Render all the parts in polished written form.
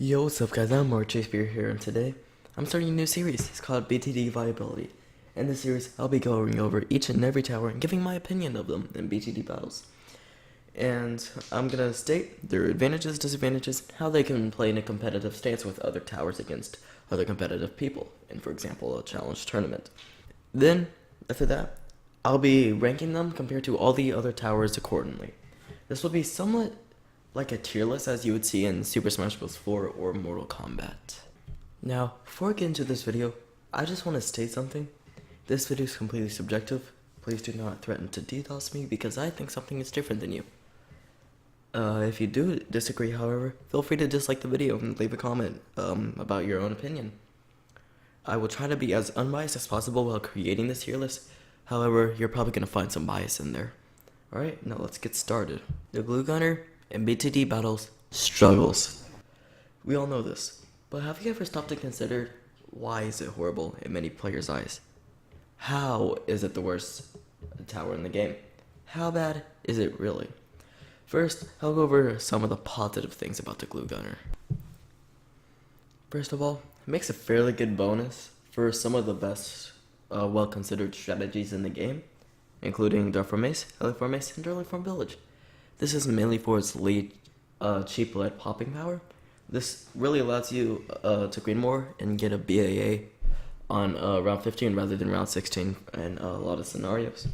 Yo, what's up guys, I'm Mark Shakespeare here, and today I'm starting a new series. It's called BTD Viability. In this series, I'll be going over each and every tower and giving my opinion of them in BTD Battles. And I'm gonna state their advantages, disadvantages, how they can play in a competitive stance with other towers against other competitive people, in for example, a challenge tournament. Then, after that, I'll be ranking them compared to all the other towers accordingly. This will be somewhat like a tier list as you would see in Super Smash Bros. 4 or Mortal Kombat. Now, before I get into this video, I just want to state something. This video is completely subjective. Please do not threaten to DDoS me because I think something is different than you. If you do disagree, however, feel free to dislike the video and leave a comment about your own opinion. I will try to be as unbiased as possible while creating this tier list. However, you're probably going to find some bias in there. Alright, now let's get started. The Glue Gunner in BTD Battles struggles. We all know this, but have you ever stopped to consider why is it horrible in many players' eyes? How is it the worst tower in the game? How bad is it really? First, I'll go over some of the positive things about the Glue Gunner. First of all, it makes a fairly good bonus for some of the best well-considered strategies in the game, including Dark Form Ace, Early Form Ace, and Early Form Village. This is mainly for its cheap lead popping power. This really allows you to green more and get a BAA on round 15 rather than round 16 in a lot of scenarios,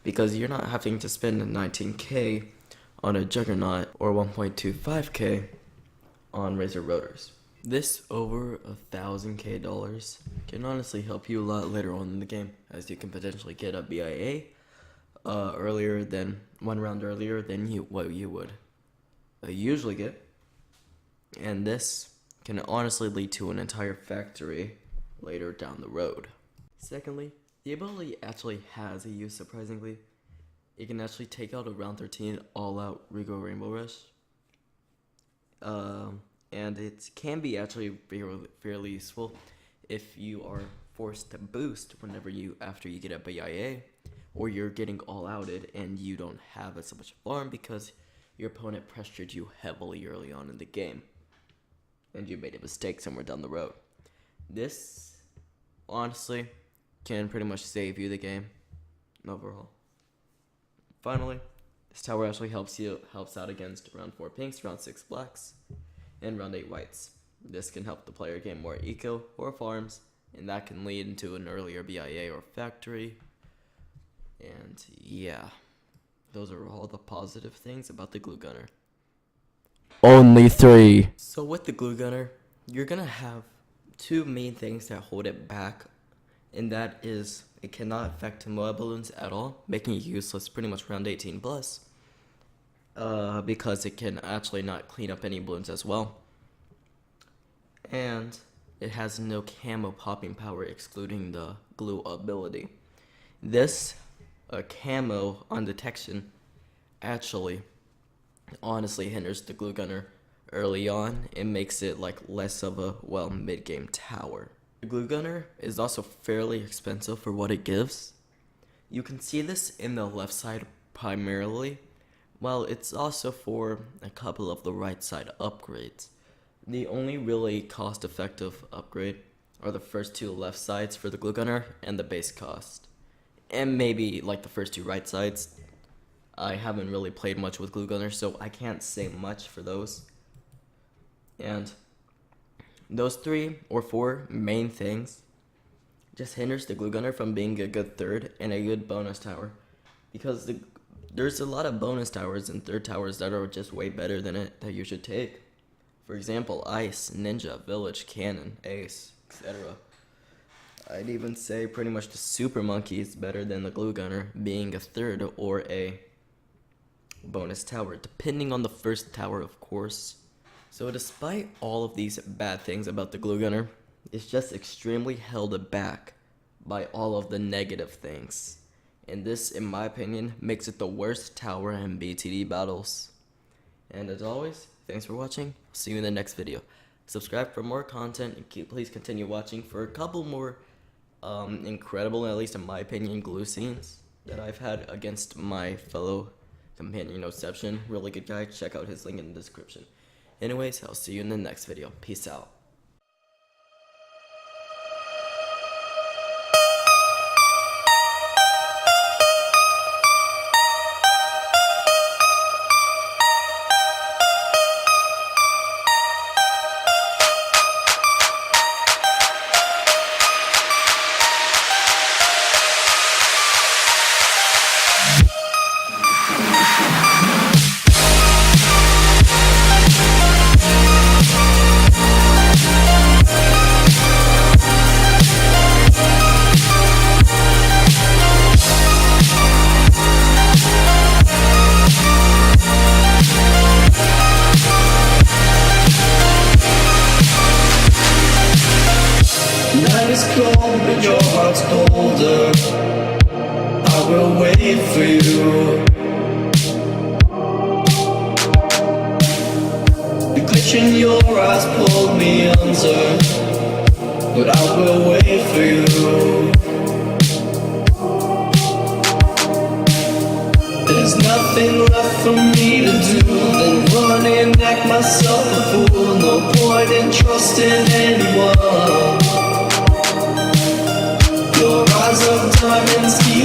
because you're not having to spend 19k on a Juggernaut or 1.25k on Razor Rotors. This over $1,000 can honestly help you a lot later on in the game, as you can potentially get a BIA earlier than one round earlier than what you would usually get, and this can honestly lead to an entire factory later down the road. Secondly, the ability actually has a use. Surprisingly, it can actually take out a round 13 all-out Regal Rainbow Rush, and it can be actually fairly useful if you are forced to boost after you get a BIA, or you're getting all outed and you don't have as much farm because your opponent pressured you heavily early on in the game and you made a mistake somewhere down the road. This honestly can pretty much save you the game overall. Finally, this tower actually helps out against round 4 pinks, round 6 blacks, and round 8 whites. This can help the player gain more eco or farms, and that can lead into an earlier BIA or factory. And yeah, those are all the positive things about the Glue Gunner. Only 3. So with the Glue Gunner, you're gonna have two main things that hold it back, and that is it cannot affect Moab balloons at all, making it useless pretty much round 18 plus, because it can actually not clean up any balloons as well. And it has no camo popping power excluding the glue ability. This camo on detection actually honestly hinders the Glue Gunner early on. It makes it like less of a mid-game tower. The Glue Gunner is also fairly expensive for what it gives. You can see this in the left side primarily, while it's also for a couple of the right side upgrades. The only really cost-effective upgrade are the first two left sides for the Glue Gunner and the base cost, and maybe like the first two right sides. I haven't really played much with Glue Gunner, so I can't say much for those. And those 3 or 4 main things just hinders the Glue Gunner from being a good third and a good bonus tower, because there's a lot of bonus towers and third towers that are just way better than it that you should take. For example, Ice, Ninja, Village, Cannon, Ace, etc. I'd even say pretty much the Super Monkey is better than the Glue Gunner being a third or a bonus tower, depending on the first tower, of course. So despite all of these bad things about the Glue Gunner, it's just extremely held back by all of the negative things. And this, in my opinion, makes it the worst tower in BTD Battles. And as always, thanks for watching. See you in the next video. Subscribe for more content, and please continue watching for a couple more incredible, at least in my opinion, glue scenes that I've had against my fellow companion Oception. Really good guy. Check out his link in the description. Anyways, I'll see you in the next video. Peace out. Night is cold, but your heart's colder. I will wait for you. The glitch in your eyes pulled me under, but I will wait for you. There's nothing left for me to do than run and act myself a fool. No point in trusting anyone. Your eyes of diamonds keep